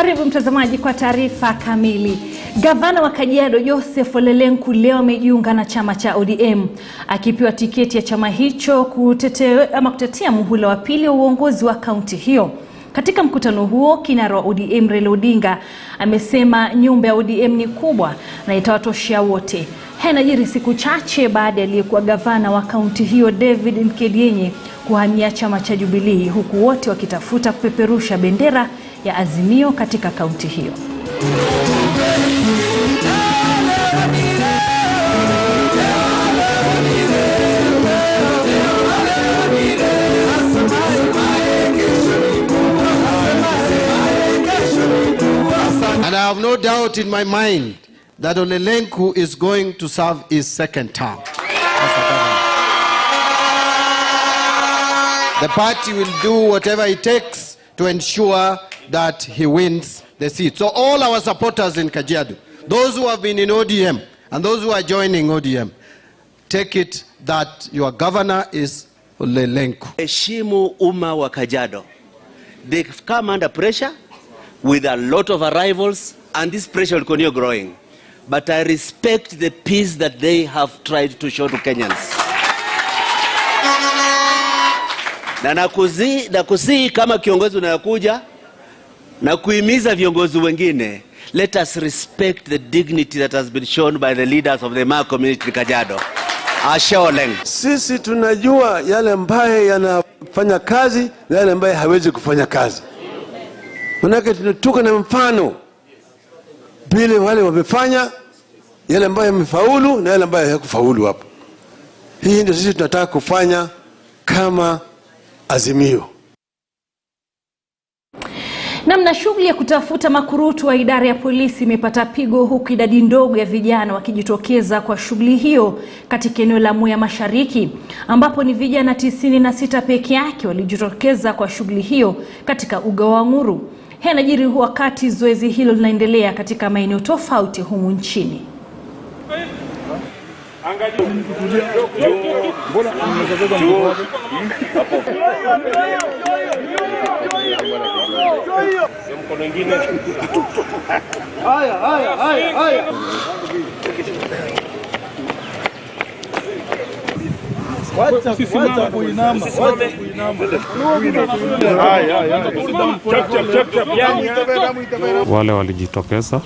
Karibu mtazamaji kwa taarifa kamili. Gavana wa Kajiado Joseph Ole Lenku leo amejiunga na chama cha ODM akipewa tiketi ya chama hicho kutetea muhula wa pili wa uongozi wa kaunti hiyo. Katika mkutano huo, kinara wa ODM Raila Odinga amesema nyumba ya ODM ni kubwa na itawatoshea wote. Yanajiri siku chache baada ya aliyekuwa gavana wa kaunti hiyo David Nkedienye kuhamia chama cha Jubilee, huku wote wakitafuta kupeperusha bendera ya Azimio katika kaunti hiyo. And I have no doubt in my mind that Ole Lenku is going to serve his second term. The party will do whatever it takes to ensure that he wins the seat. So all our supporters in Kajiado, those who have been in ODM and those who are joining ODM, take it that your governor is Ole Lenku. Heshimu umma wa Kajiado. They've come under pressure with a lot of arrivals, and this pressure will continue growing. But I respect the peace that they have tried to show to Kenyans. Na nakusihi kama kiongozi unayokuja na kuhimiza viongozi wengine, let us respect the dignity that has been shown by the leaders of the Maa community in Kajiado. Asholeng. Sisi tunajua yale ambaye yanafanya kazi na yale ambaye hawezi kufanya kazi. Manake tunatuka na mfano vile wale wamefanya, yale ambaye yamefaulu na yale ambaye hayakufaulu hapo. Hii ndio sisi tunataka kufanya kama Azimio. Namna shughuli ya kutafuta makurutu wa idara ya polisi imepata pigo, huku idadi ndogo ya vijana wakijitokeza kwa shughuli hiyo katika eneo la Mwea Mashariki, ambapo ni vijana 96 peke yake walijitokeza kwa shughuli hiyo katika uga wa Nguru. Yanajiri wakati zoezi hilo linaendelea katika maeneo tofauti humu nchini. Wale walijitokeza,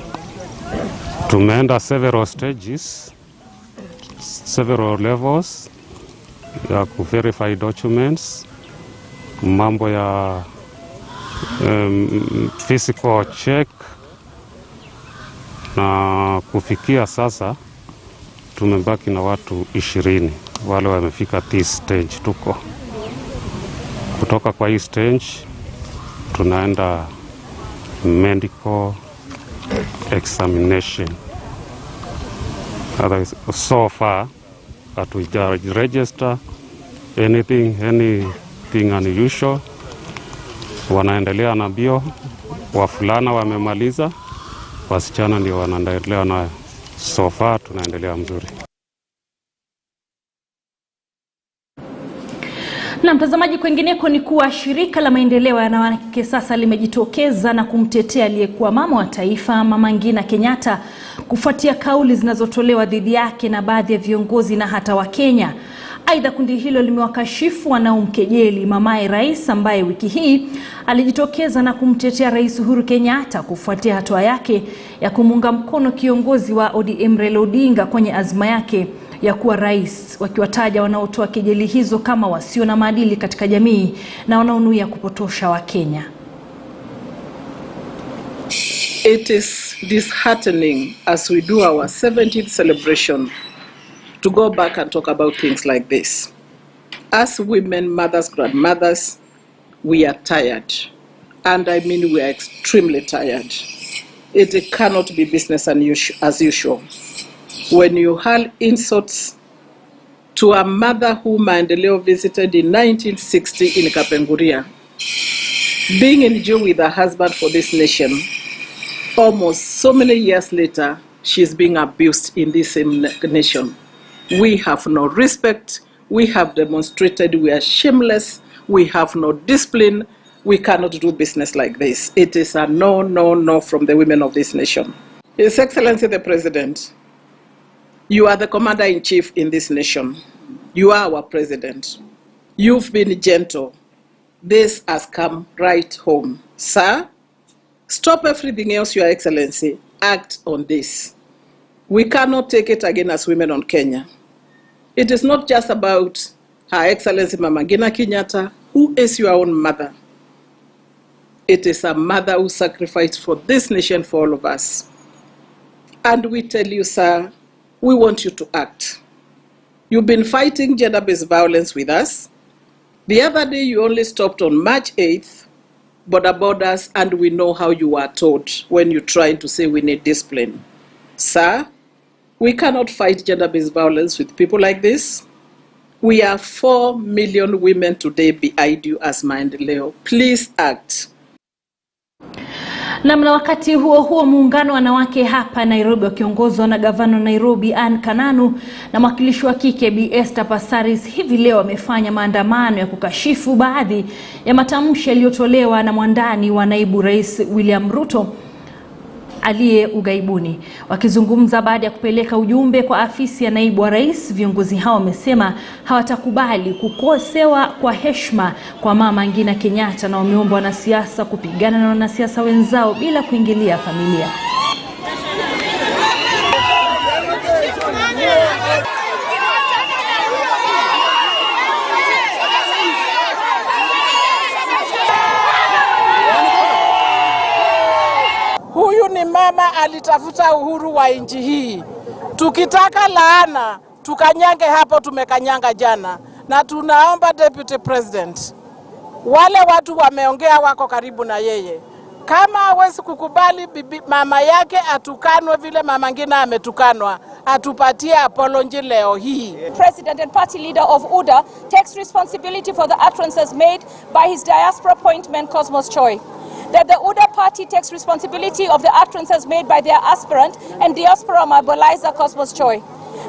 tumeenda several stages, several levels ya kuverify documents, mambo ya physical check, na kufikia sasa tumebaki na watu 20 wale wamefika this stage. Tuko kutoka kwa hii stage tunaenda medical examination. So far that we register anything unusual. Wanaendelea na mbio, wafulana wamemaliza, wasichana ndio wanaendelea na. So far tunaendelea mzuri. Na mtazamaji, kwengineko ni kuwa shirika la maendeleo ya wanawake sasa limejitokeza na kumtetea aliyekuwa mama wa taifa Mama Ngina Kenyatta kufuatia kauli zinazotolewa dhidi yake na baadhi ya viongozi na hata wa Kenya. Aidha, kundi hilo limewakashifu wanaomkejeli mamaye rais, ambaye wiki hii alijitokeza na kumtetea Rais Uhuru Kenyatta kufuatia hatua yake ya kumunga mkono kiongozi wa ODM Raila Odinga kwenye azma yake ya kuwa rais, wakiwataja wanaotoa kejeli hizo kama wasio na maadili katika jamii na wanaonuia kupotosha Wakenya. It is disheartening as we do our 70th celebration to go back and talk about things like this. As women, mothers, grandmothers, we are tired. And I mean we are extremely tired. It cannot be business as usual. When you hurl insults to a mother whom Maendeleo visited in 1960 in Kapenguria, being in jail with her husband for this nation, almost so many years later, she's being abused in this same nation. We have no respect. We have demonstrated we are shameless. We have no discipline. We cannot do business like this. It is a no, no, no from the women of this nation. His Excellency the President, you are the commander-in-chief in this nation. You are our president. You've been gentle. This has come right home. Sir, stop everything else, Your Excellency. Act on this. We cannot take it again as women on Kenya. It is not just about Her Excellency Mama Ngina Kenyatta, who is your own mother. It is a mother who sacrificed for this nation, for all of us. And we tell you, sir, we want you to act. You've been fighting gender-based violence with us. The other day, you only stopped on March 8th, border borders, and we know how you are told when you're trying to say we need discipline. Sir, we cannot fight gender-based violence with people like this. We are 4 million women today behind you as Maendeleo. Please act. Na wakati huo muungano wa wanawake hapa Nairobi wakiongozwa na Gavana Nairobi Anne Kananu na mwakilishi wa kike Bi Esther Passaris hivi leo wamefanya maandamano ya kukashifu baadhi ya matamshi yaliyotolewa na mwandani wa naibu rais William Ruto aliye ugaibuni. Wakizungumza baada ya kupeleka ujumbe kwa afisi ya naibu wa rais, viongozi hao wamesema hawatakubali kukosewa kwa heshima kwa Mama Ngina Kenyatta na wameomba wanasiasa kupigana na wanasiasa wenzao bila kuingilia familia. Huyu ni mama alitafuta uhuru wa nchi hii. Tukitaka laana, tukanyange hapo tumekanyanga jana. Na tunaomba Deputy President, wale watu wameongea wako karibu na yeye. Kama hawezi kukubali mama yake atukanwe vile Mama Ngina ametukanwa, atupatie apology leo hii. President and party leader of UDA takes responsibility for the utterances made by his diaspora appointment Cosmos Choi. That the UDA party takes responsibility of the utterances made by their aspirant and diaspora mobilizer Cosmos Choi.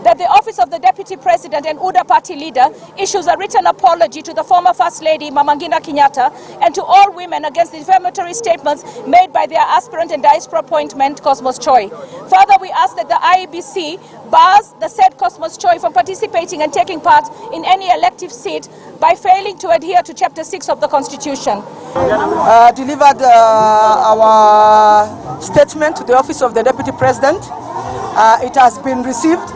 That the office of the Deputy President and UDA party leader issues a written apology to the former First Lady Mama Ngina Kenyatta and to all women against the defamatory statements made by their aspirant and diaspora appointment Cosmos Choi. Further, we ask that the IEBC bars the said Cosmos Choi from participating and taking part in any elective seat by failing to adhere to Chapter 6 of the Constitution. Delivered our statement to the office of the Deputy President. It has been received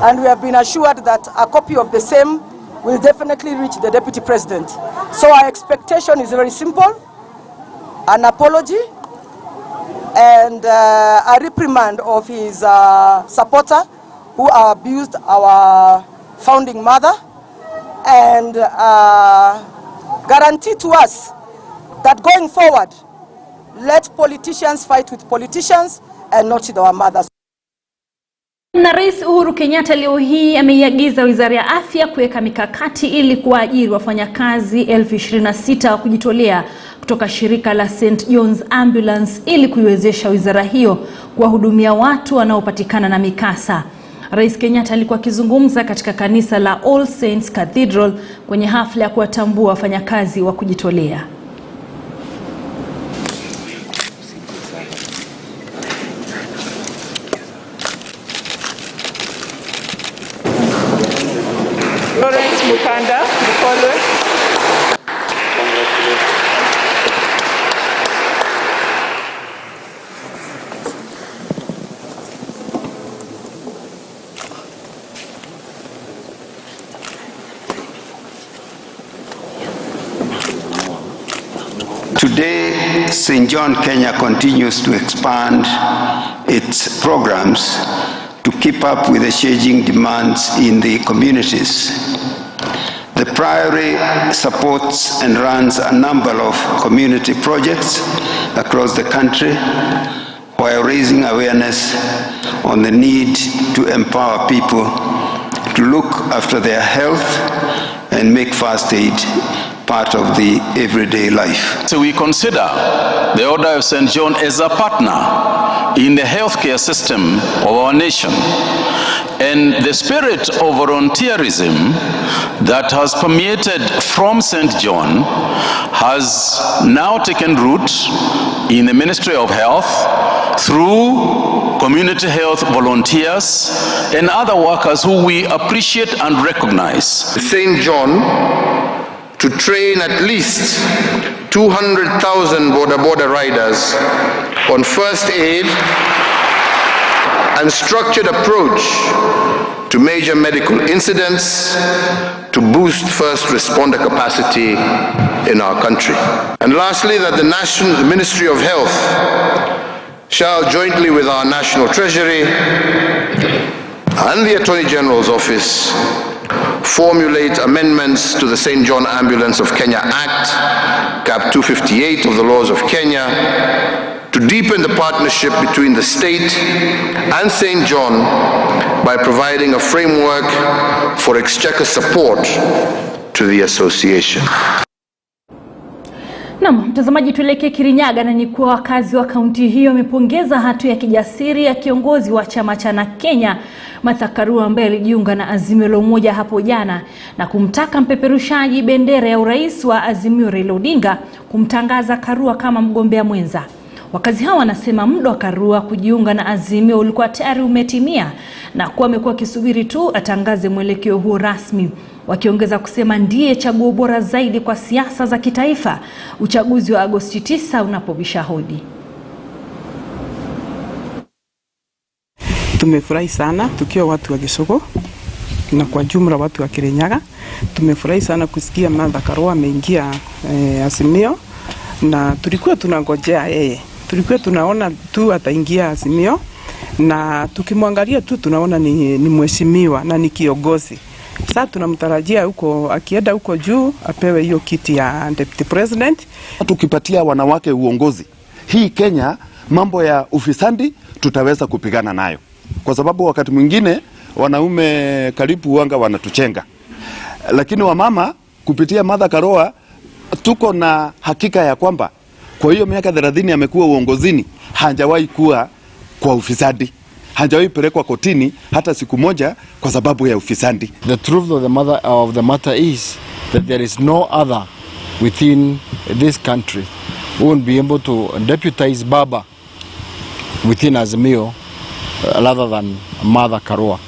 and we have been assured that a copy of the same will definitely reach the Deputy President. So our expectation is very simple: an apology and a reprimand of his supporter who abused our founding mother, and guarantee to us that going forward, let politicians fight with politicians and not with our mothers. Na Rais Uhuru Kenyatta leo hii ameiagiza Wizara ya Afya kuweka mikakati ili kuajiri wafanyakazi 26,000 wa kujitolea kutoka shirika la St. John's Ambulance ili kuiwezesha wizara hiyo kuwahudumia watu wanaopatikana na mikasa. Rais Kenyatta alikuwa akizungumza katika kanisa la All Saints Cathedral kwenye hafla ya kuwatambua wafanyakazi wa kujitolea. Today, St. John Kenya continues to expand its programs to keep up with the changing demands in the communities. The Priory supports and runs a number of community projects across the country while raising awareness on the need to empower people to look after their health and make first aid part of the everyday life. So we consider the Order of St. John as a partner in the healthcare system of our nation. And the spirit of volunteerism that has permeated from St. John has now taken root in the Ministry of Health through community health volunteers and other workers who we appreciate and recognize. St. John to train at least 200,000 border riders on first aid and structured approach to major medical incidents to boost first responder capacity in our country. And lastly, that the Ministry of Health shall jointly with our National Treasury and the Attorney General's Office formulate amendments to the St. John Ambulance of Kenya Act, Cap 258 of the laws of Kenya, to deepen the partnership between the state and St. John by providing a framework for exchequer support to the association. Naam, mtazamaji, tuelekee Kirinyaga, na ni kuwa wakazi wa kaunti hiyo wamepongeza hatua ya kijasiri ya kiongozi wa chama cha Kenya Martha Karua ambaye alijiunga na Azimio la Umoja hapo jana na kumtaka mpeperushaji bendera ya urais wa Azimio Raila Odinga kumtangaza Karua kama mgombea mwenza. Wakazi hao wanasema muda wa Karua kujiunga na Azimio ulikuwa tayari umetimia na kuwa amekuwa kisubiri tu atangaze mwelekeo huo rasmi, wakiongeza kusema ndiye chaguo bora zaidi kwa siasa za kitaifa uchaguzi wa Agosti 9 unapobisha hodi. Tumefurahi sana tukiwa watu wa Gĩcũgũ na kwa jumla watu wa Kirinyaga. Tumefurahi sana kusikia Martha Karua ameingia Azimio, na tulikuwa tunangojea yeye. Tulikuwa tunaona tu ataingia Azimio, na tukimwangalia tu tunaona ni mheshimiwa na ni kiongozi. Sasa tunamtarajia huko akienda huko juu apewe hiyo kiti ya deputy president. Tukipatia wanawake uongozi, hii Kenya mambo ya ufisadi tutaweza kupigana nayo. Kwa sababu wakati mwingine wanaume karibu wanga wanatuchenga. Lakini wamama kupitia Martha Karua tuko na hakika ya kwamba kwa hiyo miaka 30 amekuwa uongozini hajawahi kuwa kwa ufisadi. Hajawahi pelekwa kotini hata siku moja kwa sababu ya ufisadi. The truth of the matter is that there is no other within this country who will be able to deputize Baba within Azimio rather than Martha Karua.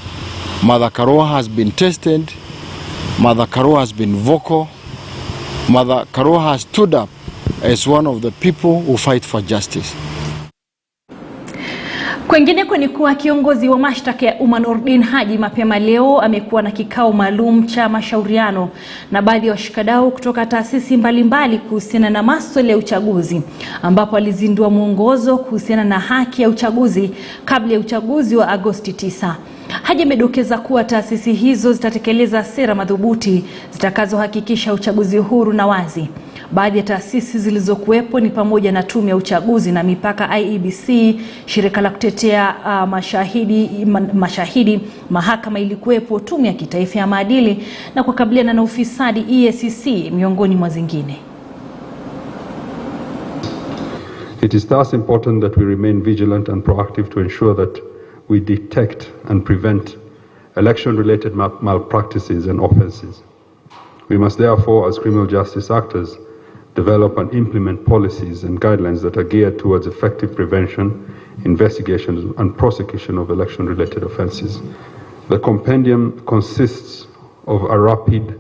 Martha Karua has been tested. Martha Karua has been vocal. Martha Karua has stood up as one of the people who fight for justice. Kwengineko ni kuwa kiongozi wa mashtaka ya umma Nordin Haji mapema leo amekuwa na kikao maalum cha mashauriano na baadhi ya washikadau kutoka taasisi mbalimbali kuhusiana na masuala ya uchaguzi, ambapo alizindua mwongozo kuhusiana na haki ya uchaguzi kabla ya uchaguzi wa Agosti 9. Haji amedokeza kuwa taasisi hizo zitatekeleza sera madhubuti zitakazohakikisha uchaguzi huru na wazi. Baadhi ya taasisi zilizokuwepo ni pamoja na Tume ya Uchaguzi na Mipaka IEBC, shirika la kutetea mashahidi, mahakama ilikuwepo, Tume ya Kitaifa ya Maadili na kukabiliana na ufisadi EACC, miongoni mwa zingine. It is thus important that we remain vigilant and proactive to ensure that we detect and prevent election-related malpractices and offenses. We must therefore, as criminal justice actors, develop and implement policies and guidelines that are geared towards effective prevention, investigation and prosecution of election-related offenses. The compendium consists of a rapid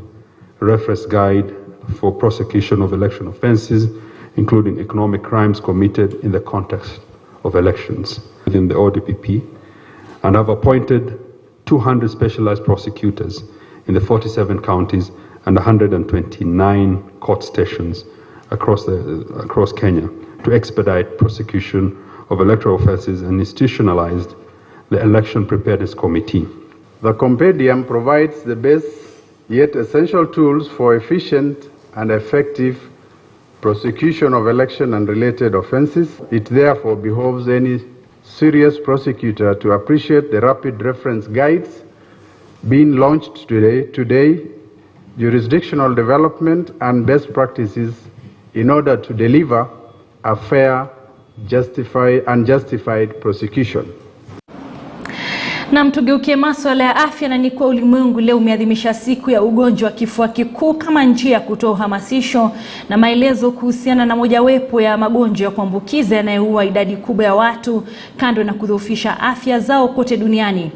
reference guide for prosecution of election offenses, including economic crimes committed in the context of elections within the ODPP, and have appointed 200 specialized prosecutors in the 47 counties and 129 court stations across Kenya to expedite prosecution of electoral offences and institutionalized the Election Preparedness Committee. The compendium provides the best yet essential tools for efficient and effective prosecution of election and related offences. It therefore behoves any serious prosecutor to appreciate the rapid reference guides being launched today jurisdictional development, and best practices in order to deliver a fair, justified prosecution. Na tugeukie masuala ya afya, na ni kwa ulimwengu leo umeadhimisha siku ya ugonjwa wa kifua kikuu kama njia ya kutoa uhamasisho na maelezo kuhusiana na mojawapo ya magonjwa ya kuambukiza yanayoua idadi kubwa ya watu kando na kudhoofisha afya zao kote duniani.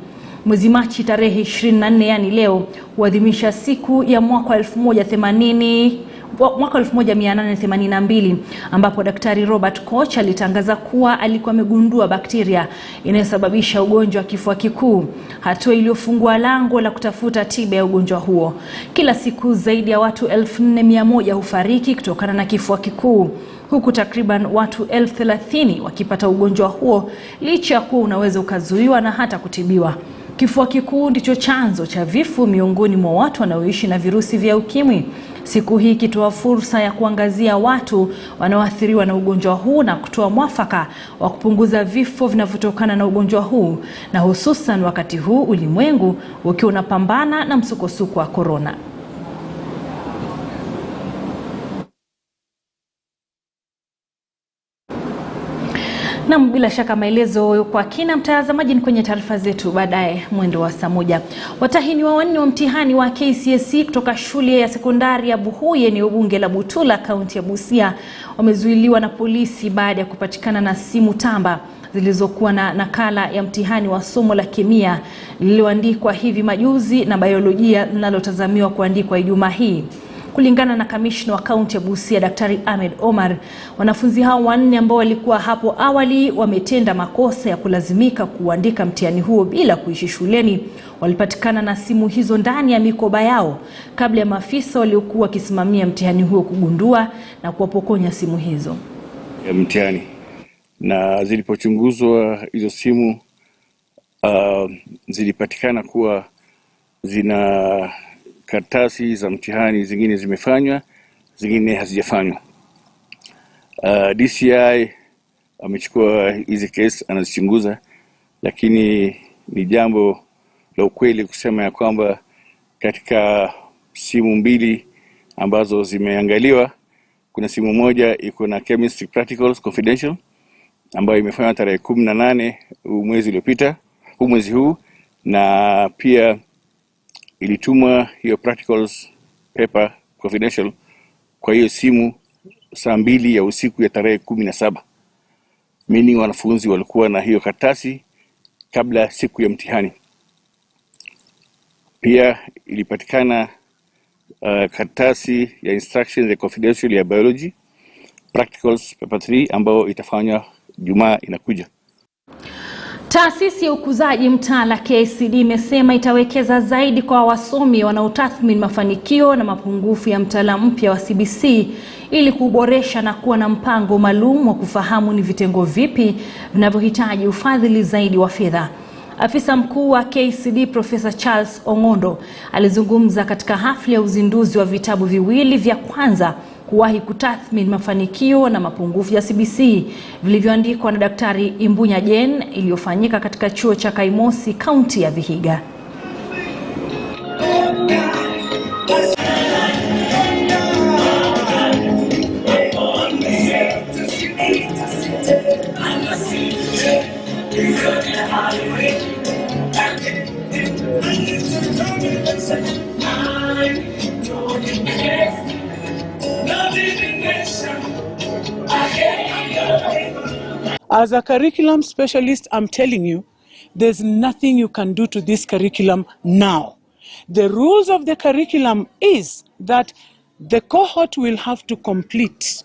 Mwezi Machi tarehe 24, yani leo, huadhimisha siku ya mwaka 1882 ambapo Daktari Robert Koch alitangaza kuwa alikuwa amegundua bakteria inayosababisha ugonjwa wa kifua kikuu, hatua iliyofungua lango la kutafuta tiba ya ugonjwa huo. Kila siku zaidi ya watu 1400 hufariki kutokana na kifua kikuu, huku takriban watu 30,000 wakipata ugonjwa huo licha ya kuwa unaweza ukazuiwa na hata kutibiwa. Kifua kikuu ndicho chanzo cha vifo miongoni mwa watu wanaoishi na virusi vya ukimwi. Siku hii ikitoa fursa ya kuangazia watu wanaoathiriwa na ugonjwa huu na kutoa mwafaka wa kupunguza vifo vinavyotokana na ugonjwa huu, na hususan wakati huu ulimwengu ukiwa unapambana na msukosuko wa corona. Na bila shaka maelezo kwa kina, mtazamaji, ni kwenye taarifa zetu baadaye mwendo wa saa 1. Watahiniwa wanne wa mtihani wa KCSE kutoka shule ya sekondari ya Buhuye, eneo bunge la Butula, kaunti ya Busia, wamezuiliwa na polisi baada ya kupatikana na simu tamba zilizokuwa na nakala ya mtihani wa somo la kemia lililoandikwa hivi majuzi na biolojia linalotazamiwa kuandikwa Ijumaa hii. Kulingana na kamishna wa kaunti ya Busia, Daktari Ahmed Omar, wanafunzi hao wanne ambao walikuwa hapo awali wametenda makosa ya kulazimika kuandika mtihani huo bila kuishi shuleni, walipatikana na simu hizo ndani ya mikoba yao kabla ya maafisa waliokuwa wakisimamia mtihani huo kugundua na kuwapokonya simu hizo ya mtihani. Na zilipochunguzwa hizo simu zilipatikana kuwa zina karatasi za mtihani, zingine zimefanywa, zingine hazijafanywa. DCI amechukua hizi kesi, anazichunguza, lakini ni jambo la ukweli kusema ya kwamba katika simu mbili ambazo zimeangaliwa, kuna simu moja iko na chemistry practicals confidential ambayo imefanywa tarehe 18 mwezi uliopita, mwezi huu, na pia ilitumwa hiyo practicals paper confidential kwa hiyo simu saa 2 ya usiku ya tarehe 17. Meaning wanafunzi walikuwa na hiyo karatasi kabla siku ya mtihani. Pia ilipatikana karatasi ya instructions ya confidential ya biology practicals paper 3 ambao itafanywa Jumaa inakuja. Taasisi ya ukuzaji mtaala KCD imesema itawekeza zaidi kwa wasomi wanaotathmini mafanikio na mapungufu ya mtaala mpya wa CBC ili kuboresha na kuwa na mpango maalum wa kufahamu ni vitengo vipi vinavyohitaji ufadhili zaidi wa fedha. Afisa mkuu wa KCD Professor Charles Ongondo alizungumza katika hafla ya uzinduzi wa vitabu viwili vya kwanza kuwahi kutathmini mafanikio na mapungufu ya CBC vilivyoandikwa na Daktari Imbunya Jen, iliyofanyika katika chuo cha Kaimosi, kaunti ya Vihiga. As a curriculum specialist, I'm telling you, there's nothing you can do to this curriculum now. The rules of the curriculum is that the cohort will have to complete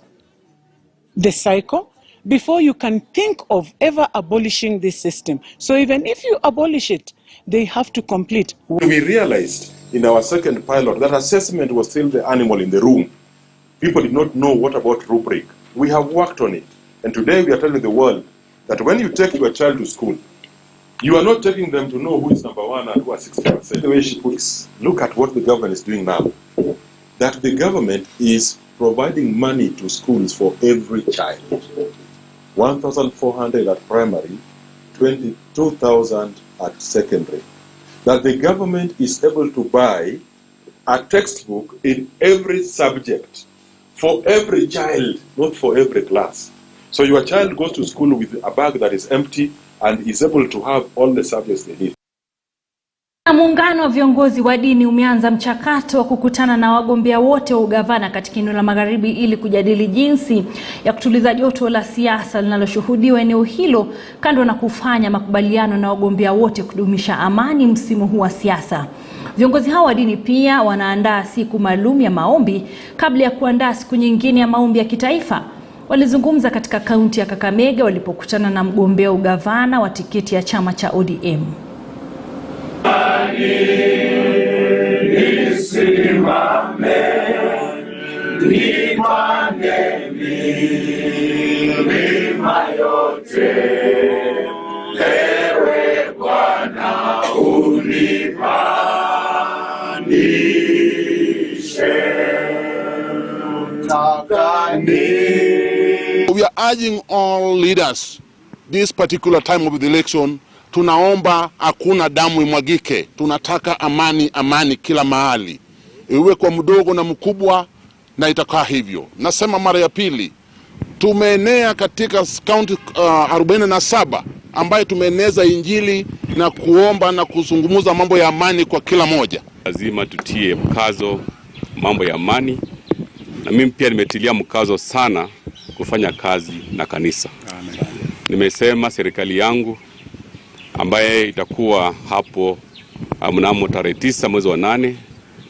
the cycle before you can think of ever abolishing this system. So even if you abolish it, they have to complete. We realized in our second pilot that assessment was still the animal in the room. People did not know what about rubric. We have worked on it. And today we are telling the world that when you take your child to school, you are not taking them to know who is number 1 and who are 60%. The way she puts, look at what the government is doing now. That the government is providing money to schools for every child. 1,400 at primary, 22,000 at secondary. That the government is able to buy a textbook in every subject for every child, not for every class. So your child goes to school with a bag that is empty and is able to have all the subjects they need. Muungano wa viongozi wa dini umeanza mchakato wa kukutana na wagombea wote wa ugavana katika eneo la Magharibi ili kujadili jinsi ya kutuliza joto la siasa linaloshuhudiwa eneo hilo, kando na kufanya makubaliano na wagombea wote kudumisha amani msimu huu wa siasa. Viongozi hao wa dini pia wanaandaa siku maalum ya maombi kabla ya kuandaa siku nyingine ya maombi ya kitaifa. Walizungumza katika kaunti ya Kakamega walipokutana na mgombea ugavana wa tiketi ya chama cha ODM. We are urging all leaders this particular time of the election, tunaomba hakuna damu imwagike. Tunataka amani kila mahali. Iwe kwa mdogo na mkubwa, na itakaa hivyo. Nasema mara ya pili, tumeenea katika county 47 ambaye tumeeneza injili na kuomba na kuzungumza mambo ya amani kwa kila moja. Lazima tutie mkazo mambo ya amani, na mimi pia nimetilia mkazo sana kufanya kazi na kanisa. Amen. Nimesema serikali yangu ambaye itakuwa hapo mnamo tarehe 9 mwezi wa 8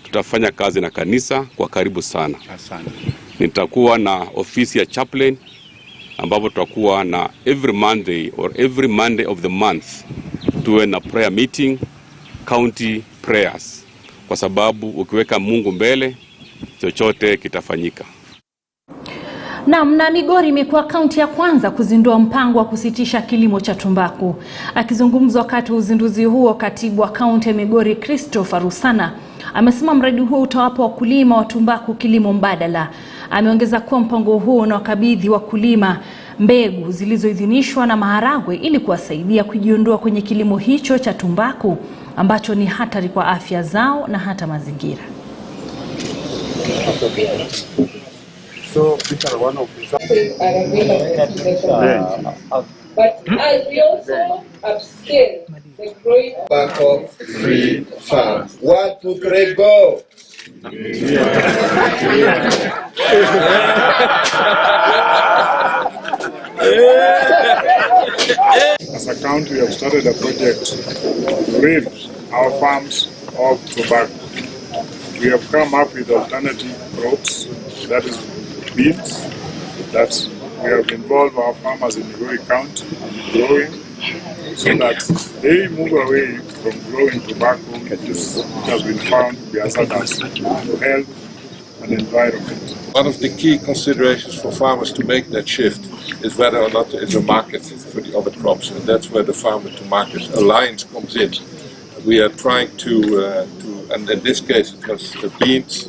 tutafanya kazi na kanisa kwa karibu sana. Asante. Nitakuwa na ofisi ya chaplain ambapo tutakuwa na every Monday of the month tuwe na prayer meeting, county prayers, kwa sababu ukiweka Mungu mbele chochote kitafanyika. Na Migori imekuwa kaunti ya kwanza kuzindua mpango wa kusitisha kilimo cha tumbaku. Akizungumza wakati wa uzinduzi huo, katibu wa kaunti ya Migori Christopher Rusana amesema mradi huo utawapa wakulima wa tumbaku kilimo mbadala. Ameongeza kuwa mpango huo unawakabidhi wakulima mbegu zilizoidhinishwa na maharagwe ili kuwasaidia kujiondoa kwenye kilimo hicho cha tumbaku ambacho ni hatari kwa afya zao na hata mazingira. So these are one of the but we also upscale the growing tobacco free farm. 1, 2, 3, go! As a county, we have started a project to rid our farms of tobacco. We have come up with alternative crops, that is beans, that we have involved our farmers in Mbiu County growing, so that they move away from growing tobacco, which has been found to be hazardous to health and environment. One of the key considerations for farmers to make that shift is whether or not there is a market for the other crops, and that's where the Farmer to Market Alliance comes in. We are trying to and in this case it was beans,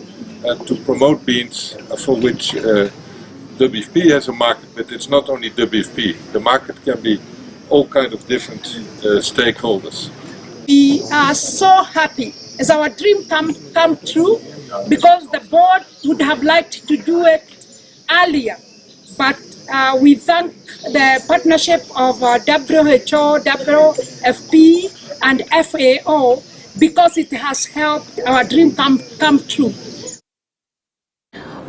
to promote beans for which WFP has a market, but it's not only WFP. The market can be all kinds of different stakeholders. We are so happy as our dream come true, because the board would have liked to do it earlier, but we thank the partnership of WHO, WFP and FAO, because it has helped our dream come true.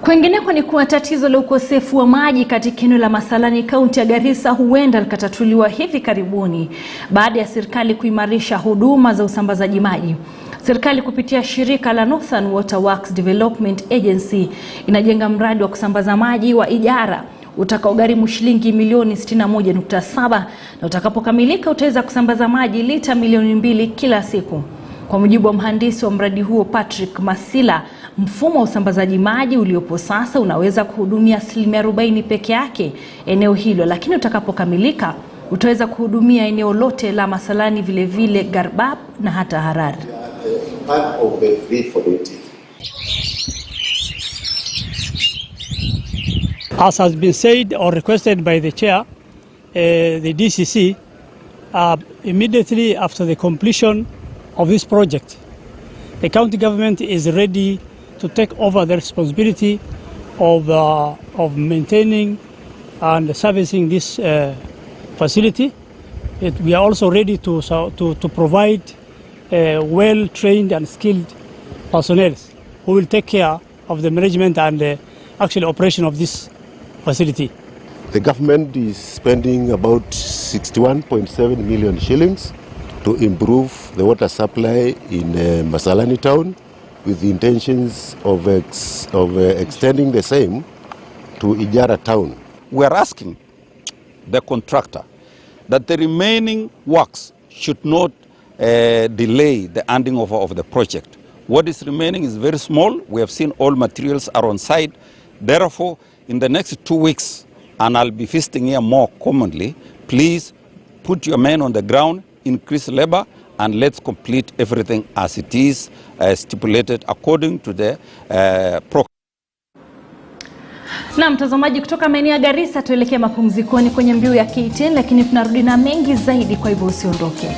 Kwingineko ni kuwa tatizo la ukosefu wa maji katika eneo la Masalani, kaunti ya Garissa huenda likatatuliwa hivi karibuni baada ya serikali kuimarisha huduma za usambazaji maji. Serikali kupitia shirika la Northern Water Works Development Agency inajenga mradi wa kusambaza maji wa ijara utakaogharimu shilingi milioni 61.7 na utakapokamilika utaweza kusambaza maji lita milioni 2 kila siku. Kwa mujibu wa mhandisi wa mradi huo Patrick Masila, mfumo wa usambazaji maji uliopo sasa unaweza kuhudumia 40% peke yake eneo hilo, lakini utakapokamilika utaweza kuhudumia eneo lote la Masalani, vile vile Garbab na hata Harare. As has been said or requested by the chair, the DCC, immediately after the completion of this project, The county government is ready to take over the responsibility of maintaining and servicing this facility. We are also ready to provide well-trained and skilled personnel who will take care of the management and actual operation of this facility. The government is spending about 61.7 million shillings to improve the water supply in Masalani town, with the intentions of extending the same to Ijara town. We are asking the contractor that the remaining works should not delay the ending of the project. What is remaining is very small. We have seen all materials are on site. Therefore, in the next 2 weeks, and I'll be visiting here more commonly, please put your men on the ground, increase labor, and let's complete everything as it is stipulated according to the program. Na mtazamaji, kutoka maeneo ya Garissa tuelekea mapumzikoni kwenye Mbiu ya KTN, lakini tunarudi na mengi zaidi, kwa hivyo usiondoke.